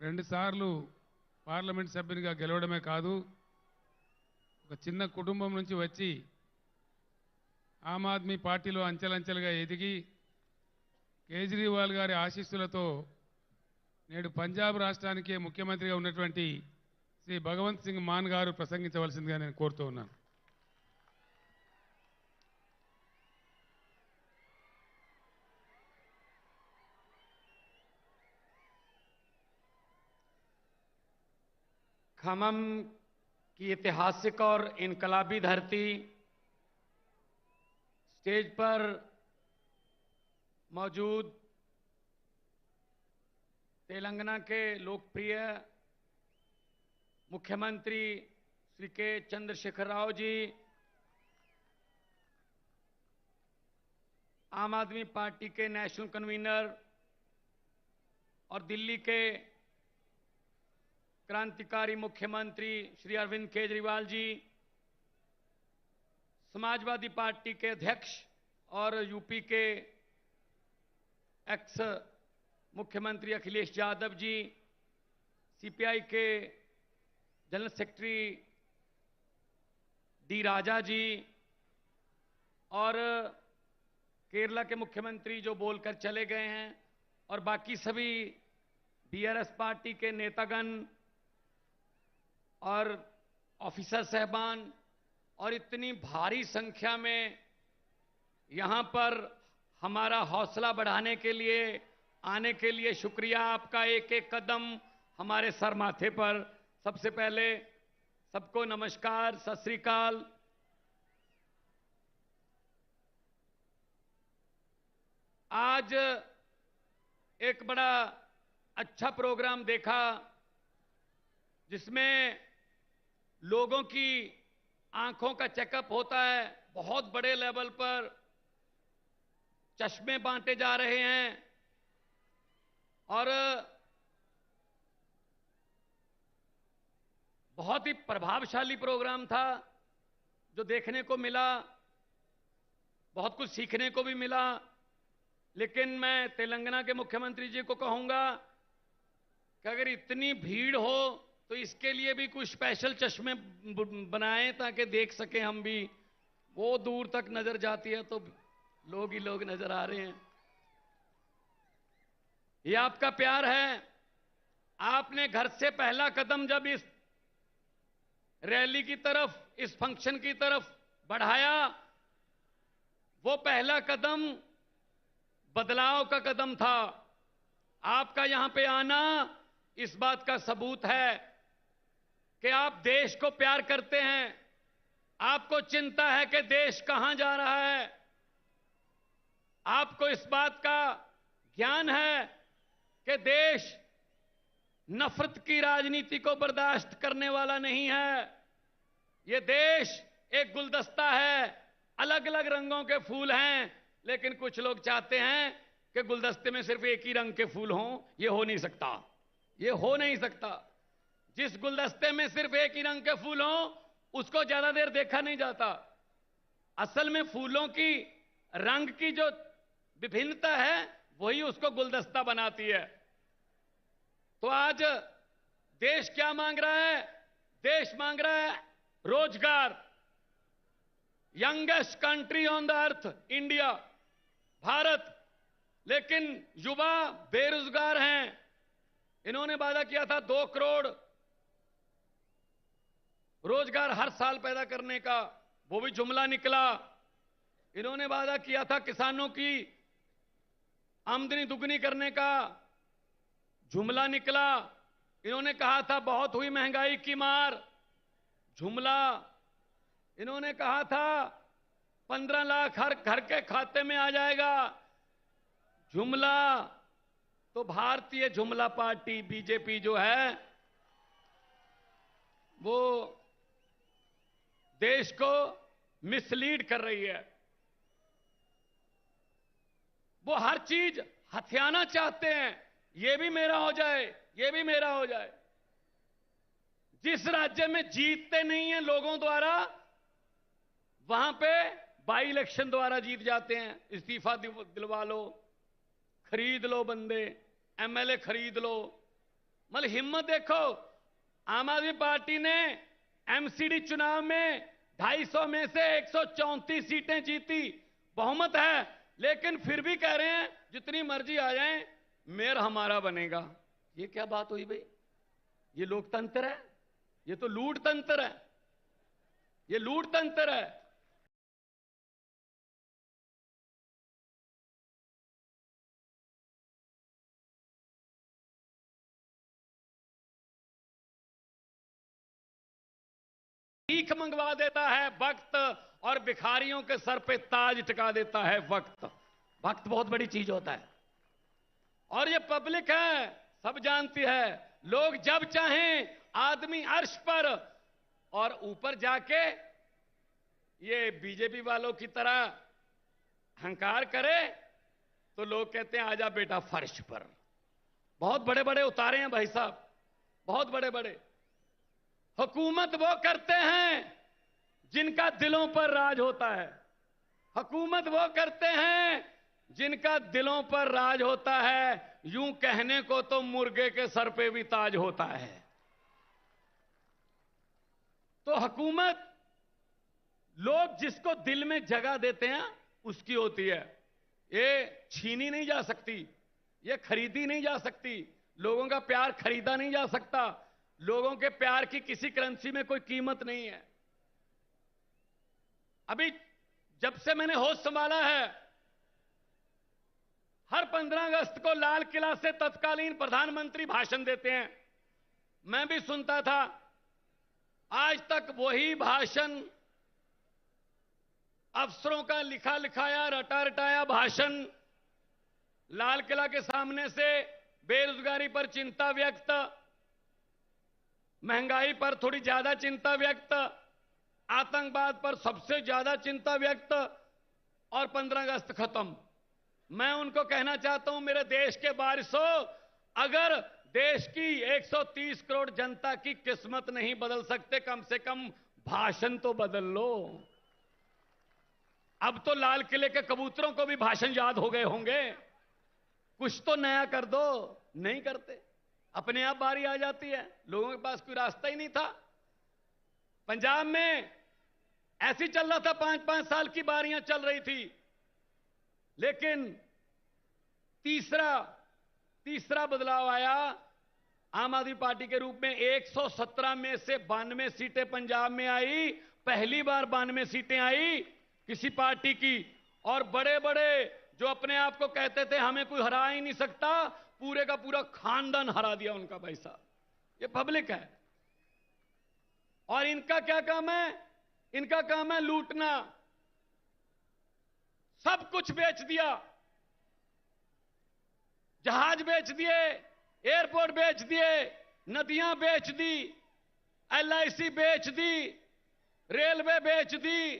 రెండుసార్లు పార్లమెంట్ సభ్యునిగా గెలవడమే కాదు, ఒక చిన్న కుటుంబం నుంచి వచ్చి ఆమ్ ఆద్మీ పార్టీలో అంచెలంచెలుగా ఎదిగి కేజ్రీవాల్ గారి ఆశీస్సులతో నేడు పంజాబ్ రాష్ట్రానికి ముఖ్యమంత్రిగా ఉన్నటువంటి శ్రీ భగవంత్ సింగ్ మాన్ గారు ప్రసంగించవలసిందిగా నేను కోరుతూ ఉన్నాను. खमम की ऐतिहासिक और इनकलाबी धरती, स्टेज पर मौजूद तेलंगाना के लोकप्रिय मुख्यमंत्री श्री के चंद्रशेखर राव जी, आम आदमी पार्टी के नेशनल कन्वीनर और दिल्ली के क्रांतिकारी मुख्यमंत्री श्री अरविंद केजरीवाल जी, समाजवादी पार्टी के अध्यक्ष और यूपी के एक्स मुख्यमंत्री अखिलेश यादव जी, सीपीआई के जनरल सेक्रेटरी डी राजा जी और केरला के मुख्यमंत्री जो बोलकर चले गए हैं, और बाकी सभी बीआरएस पार्टी के नेतागण और ऑफिसर साहबान और इतनी भारी संख्या में यहां पर हमारा हौसला बढ़ाने के लिए आने के लिए शुक्रिया आपका। एक एक कदम हमारे सर माथे पर। सबसे पहले सबको नमस्कार, सत श्री अकाल। आज एक बड़ा अच्छा प्रोग्राम देखा जिसमें लोगों की आंखों का चेकअप होता है। बहुत बड़े लेवल पर चश्मे बांटे जा रहे हैं और बहुत ही प्रभावशाली प्रोग्राम था जो देखने को मिला, बहुत कुछ सीखने को भी मिला। लेकिन मैं तेलंगाना के मुख्यमंत्री जी को कहूंगा कि अगर इतनी भीड़ हो तो इसके लिए भी कुछ स्पेशल चश्मे बनाएं ताकि देख सकें हम भी। वो दूर तक नजर जाती है तो लोग ही लोग नजर आ रहे हैं। ये आपका प्यार है। आपने घर से पहला कदम जब इस रैली की तरफ, इस फंक्शन की तरफ बढ़ाया, वो पहला कदम बदलाव का कदम था। आपका यहां पे आना इस बात का सबूत है कि आप देश को प्यार करते हैं। आपको चिंता है कि देश कहां जा रहा है। आपको इस बात का ज्ञान है कि देश नफरत की राजनीति को बर्दाश्त करने वाला नहीं है। यह देश एक गुलदस्ता है, अलग अलग रंगों के फूल हैं, लेकिन कुछ लोग चाहते हैं कि गुलदस्ते में सिर्फ एक ही रंग के फूल हों। यह हो नहीं सकता, यह हो नहीं सकता। जिस गुलदस्ते में सिर्फ एक ही रंग के फूल हों उसको ज्यादा देर देखा नहीं जाता। असल में फूलों की रंग की जो विभिन्नता है वही उसको गुलदस्ता बनाती है। तो आज देश क्या मांग रहा है? देश मांग रहा है रोजगार। Youngest country on the earth India, Bharat, लेकिन युवा बेरोजगार हैं। इन्होंने वादा किया था 2 करोड़ रोजगार हर साल पैदा करने का, वो भी जुमला निकला। इन्होंने वादा किया था किसानों की आमदनी दुगनी करने का, जुमला निकला। इन्होंने कहा था बहुत हुई महंगाई की मार, जुमला। इन्होंने कहा था 15 लाख हर घर के खाते में आ जाएगा, जुमला। तो भारतीय जुमला पार्टी बीजेपी जो है वो देश को मिसलीड कर रही है। वो हर चीज हथियाना चाहते हैं। ये भी मेरा हो जाए, ये भी मेरा हो जाए। जिस राज्य में जीतते नहीं है लोगों द्वारा, वहां पे बाई इलेक्शन द्वारा जीत जाते हैं। इस्तीफा दिलवा लो, खरीद लो बंदे, एमएलए खरीद लो। मतलब हिम्मत देखो, आम आदमी पार्टी ने एमसीडी चुनाव में 250 में से 134 सीटें जीती, बहुमत है, लेकिन फिर भी कह रहे हैं जितनी मर्जी आ जाए मेयर हमारा बनेगा। ये क्या बात हुई भाई? ये लोकतंत्र है? ये तो लूट तंत्र है, ये लूट तंत्र है। भीख मंगवा देता है वक्त, और भिखारियों के सर पे ताज टिका देता है वक्त। वक्त बहुत बड़ी चीज होता है, और ये पब्लिक है, सब जानती है। लोग जब चाहें आदमी अर्श पर, और ऊपर जाके ये बीजेपी वालों की तरह हंकार करे तो लोग कहते हैं आजा बेटा फर्श पर। बहुत बड़े बड़े उतारे हैं भाई साहब, बहुत बड़े बड़े। हुकूमत वो करते हैं जिनका दिलों पर राज होता है, हुकूमत वो करते हैं जिनका दिलों पर राज होता है। यूं कहने को तो मुर्गे के सर पे भी ताज होता है। तो हुकूमत लोग जिसको दिल में जगह देते हैं उसकी होती है। ये छीनी नहीं जा सकती, ये खरीदी नहीं जा सकती। लोगों का प्यार खरीदा नहीं जा सकता। लोगों के प्यार की किसी करेंसी में कोई कीमत नहीं है। अभी जब से मैंने होश संभाला है, हर 15 अगस्त को लाल किला से तत्कालीन प्रधानमंत्री भाषण देते हैं। मैं भी सुनता था। आज तक वही भाषण, अफसरों का लिखा लिखाया, रटा रटाया भाषण, लाल किला के सामने से बेरोजगारी पर चिंता व्यक्त, महंगाई पर थोड़ी ज्यादा चिंता व्यक्त, आतंकवाद पर सबसे ज्यादा चिंता व्यक्त, और 15 अगस्त खत्म। मैं उनको कहना चाहता हूं, मेरे देश के वारिसों, अगर देश की 130 करोड़ जनता की किस्मत नहीं बदल सकते, कम से कम भाषण तो बदल लो। अब तो लाल किले के कबूतरों को भी भाषण याद हो गए होंगे। कुछ तो नया कर दो, नहीं करते। अपने आप बारी आ जाती है, लोगों के पास कोई रास्ता ही नहीं था। पंजाब में ऐसी चल रहा था, 5-5 साल की बारियां चल रही थी, लेकिन तीसरा बदलाव आया आम आदमी पार्टी के रूप में। 117 में से 92 सीटें पंजाब में आई, पहली बार 92 सीटें आई किसी पार्टी की। और बड़े बड़े जो अपने आप को कहते थे हमें कोई हरा ही नहीं सकता, पूरे का पूरा खानदान हरा दिया उनका। भाई साहब, ये पब्लिक है, और इनका क्या काम है? इनका काम है लूटना। सब कुछ बेच दिया, जहाज बेच दिए, एयरपोर्ट बेच दिए, नदियां बेच दी, एलआईसी बेच दी, रेलवे बेच दी,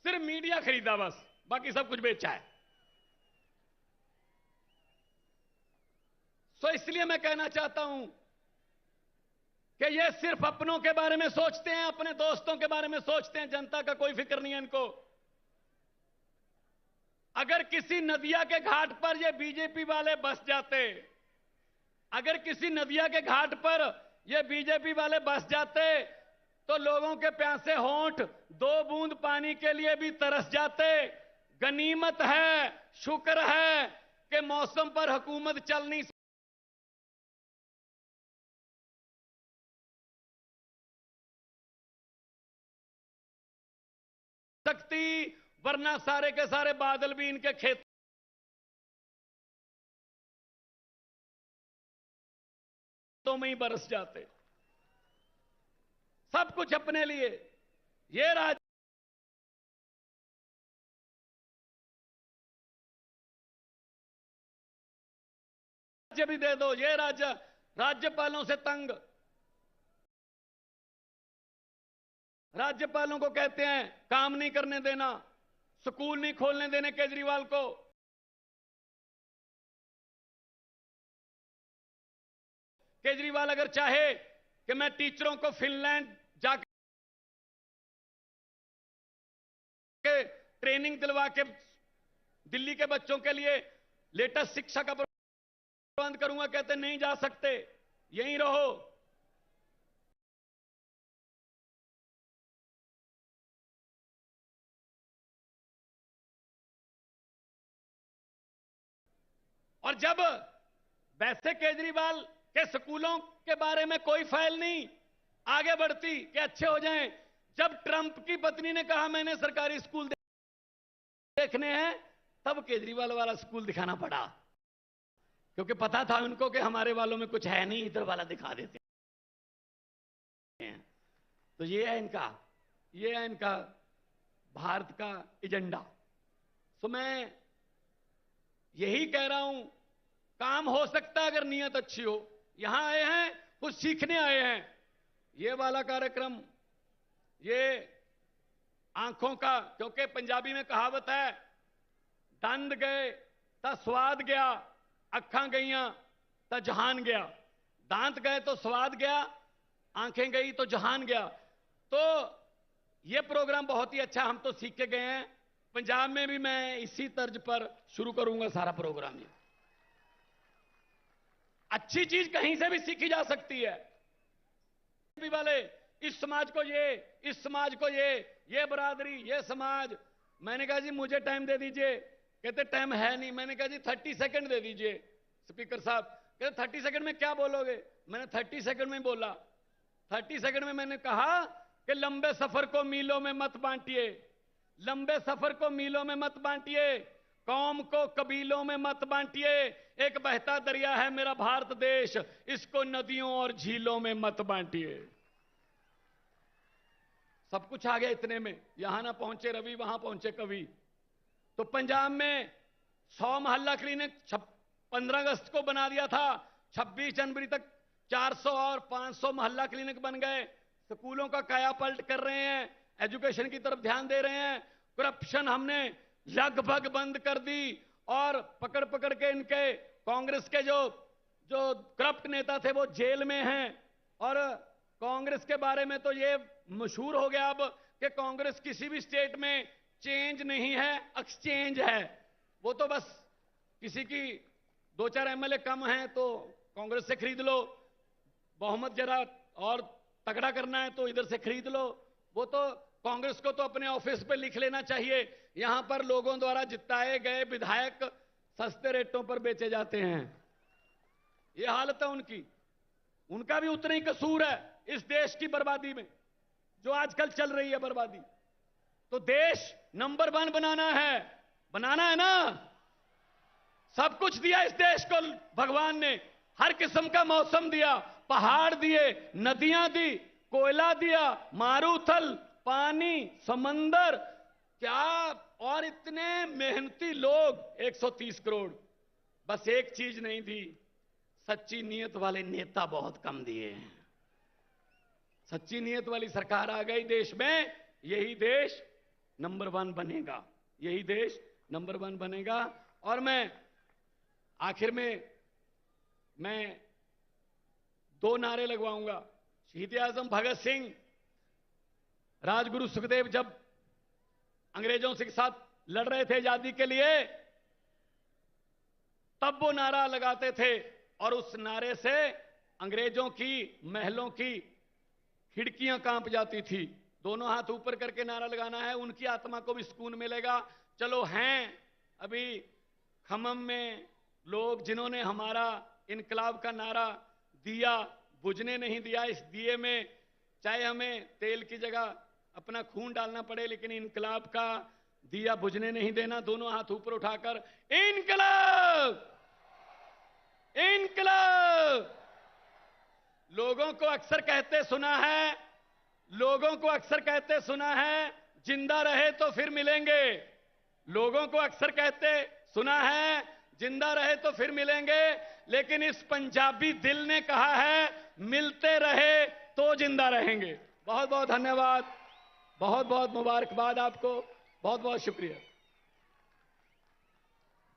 सिर्फ मीडिया खरीदा बस, बाकी सब कुछ बेचा है। तो इसलिए मैं कहना चाहता हूं कि ये सिर्फ अपनों के बारे में सोचते हैं, अपने दोस्तों के बारे में सोचते हैं, जनता का कोई फिक्र नहीं है इनको। अगर किसी नदिया के घाट पर ये बीजेपी वाले बस जाते, अगर किसी नदिया के घाट पर ये बीजेपी वाले बस जाते, तो लोगों के प्यासे होंठ 2 बूंद पानी के लिए भी तरस जाते। गनीमत है, शुक्र है कि मौसम पर हुकूमत चल नहीं सकती, वरना सारे के सारे बादल भी इनके खेतों में ही बरस जाते। सब कुछ अपने लिए। ये राज्य भी दे दो, ये राज्यपालों से तंग। राज्यपालों को कहते हैं काम नहीं करने देना, स्कूल नहीं खोलने देने केजरीवाल को। केजरीवाल अगर चाहे कि मैं टीचरों को फिनलैंड जाके ट्रेनिंग दिलवा के दिल्ली के बच्चों के लिए लेटेस्ट शिक्षा का प्रबंध करूंगा, कहते नहीं जा सकते। यहीं रहो। और जब वैसे केजरीवाल के स्कूलों के बारे में कोई फाइल नहीं आगे बढ़ती कि अच्छे हो जाएं, जब ट्रंप की पत्नी ने कहा मैंने सरकारी स्कूल देखने हैं, तब केजरीवाल वाला स्कूल दिखाना पड़ा, क्योंकि पता था उनको कि हमारे वालों में कुछ है नहीं, इधर वाला दिखा देते हैं। तो ये है इनका भारत का एजेंडा। तो मैं यही कह रहा हूं, काम हो सकता है अगर नियत अच्छी हो। यहां आए हैं, कुछ सीखने आए हैं। ये वाला कार्यक्रम, ये आंखों का, क्योंकि पंजाबी में कहावत है, दंद गए ता स्वाद गया, अखां गईयां ता जहान गया। दांत गए तो स्वाद गया, आंखें गई तो जहान गया। तो ये प्रोग्राम बहुत ही अच्छा, हम तो सीख के गए हैं। पंजाब में भी मैं इसी तर्ज पर शुरू करूंगा सारा प्रोग्राम। ये अच्छी चीज कहीं से भी सीखी जा सकती है। भी वाले इस समाज को ये, इस समाज को ये बरादरी, ये समाज। मैंने कहा जी मुझे टाइम दे दीजिए, कहते टाइम है नहीं। मैंने कहा जी 30 सेकंड दे दीजिए स्पीकर साहब। कहते 30 सेकंड में क्या बोलोगे? मैंने 30 सेकंड में बोला। 30 सेकंड में मैंने कहा कि लंबे सफर को मीलों में मत बांटिए, लंबे सफर को मीलों में मत बांटिए, कौम को कबीलों में मत बांटिए। एक बहता दरिया है मेरा भारत देश, इसको नदियों और झीलों में मत बांटिए। सब कुछ आ गया इतने में। यहां ना पहुंचे रवि, वहां पहुंचे कवि। तो पंजाब में 100 मोहल्ला क्लिनिक 15 अगस्त को बना दिया था, 26 जनवरी तक 400 और 500 मोहल्ला क्लिनिक बन गए। स्कूलों का कायापलट कर रहे हैं, एजुकेशन की तरफ ध्यान दे रहे हैं। करप्शन हमने लगभग बंद कर दी, और पकड़ पकड़ के इनके कांग्रेस के जो करप्ट नेता थे वो जेल में हैं। और कांग्रेस के बारे में तो ये मशहूर हो गया अब कि कांग्रेस किसी भी स्टेट में चेंज नहीं है, एक्सचेंज है। वो तो बस किसी की 2-4 एमएलए कम हैं तो कांग्रेस से खरीद लो, बहुमत जरा और तगड़ा करना है तो इधर से खरीद लो। वो तो कांग्रेस को तो अपने ऑफिस पे लिख लेना चाहिए, यहां पर लोगों द्वारा जिताए गए विधायक सस्ते रेटों पर बेचे जाते हैं। ये हालत है उनकी। उनका भी उतना ही कसूर है इस देश की बर्बादी में, जो आजकल चल रही है बर्बादी। तो देश नंबर 1 बनाना है ना। सब कुछ दिया इस देश को भगवान ने, हर किस्म का मौसम दिया, पहाड़ दिए, नदियां दी, कोयला दिया, मारूथल, पानी, समंदर, क्या, और इतने मेहनती लोग 130 करोड़। बस एक चीज नहीं दी, सच्ची नीयत वाले नेता बहुत कम दिए हैं। सच्ची नीयत वाली सरकार आ गई देश में, यही देश नंबर 1 बनेगा, यही देश नंबर 1 बनेगा। और मैं आखिर में 2 नारे लगवाऊंगा। शहीद आजम भगत सिंह, राजगुरु सुखदेव जब अंग्रेजों के साथ लड़ रहे थे आजादी के लिए, तब वो नारा लगाते थे, और उस नारे से अंग्रेजों की महलों की खिड़कियां कांप जाती थी। दोनों हाथ ऊपर करके नारा लगाना है, उनकी आत्मा को भी सुकून मिलेगा। चलो हैं अभी खमम में लोग जिन्होंने हमारा इनकलाब का नारा दिया, बुझने नहीं दिया। इस दिए में चाहे हमें तेल की जगह अपना खून डालना पड़े, लेकिन इनकलाब का दिया बुझने नहीं देना। दोनों हाथ ऊपर उठाकर इनकलाब, इनकलाब। लोगों को अक्सर कहते सुना है, जिंदा रहे तो फिर मिलेंगे। लोगों को अक्सर कहते सुना है, जिंदा रहे तो फिर मिलेंगे, लेकिन इस पंजाबी दिल ने कहा है, मिलते रहे तो जिंदा रहेंगे। बहुत बहुत धन्यवाद, बहुत बहुत मुबारकबाद आपको, बहुत बहुत शुक्रिया।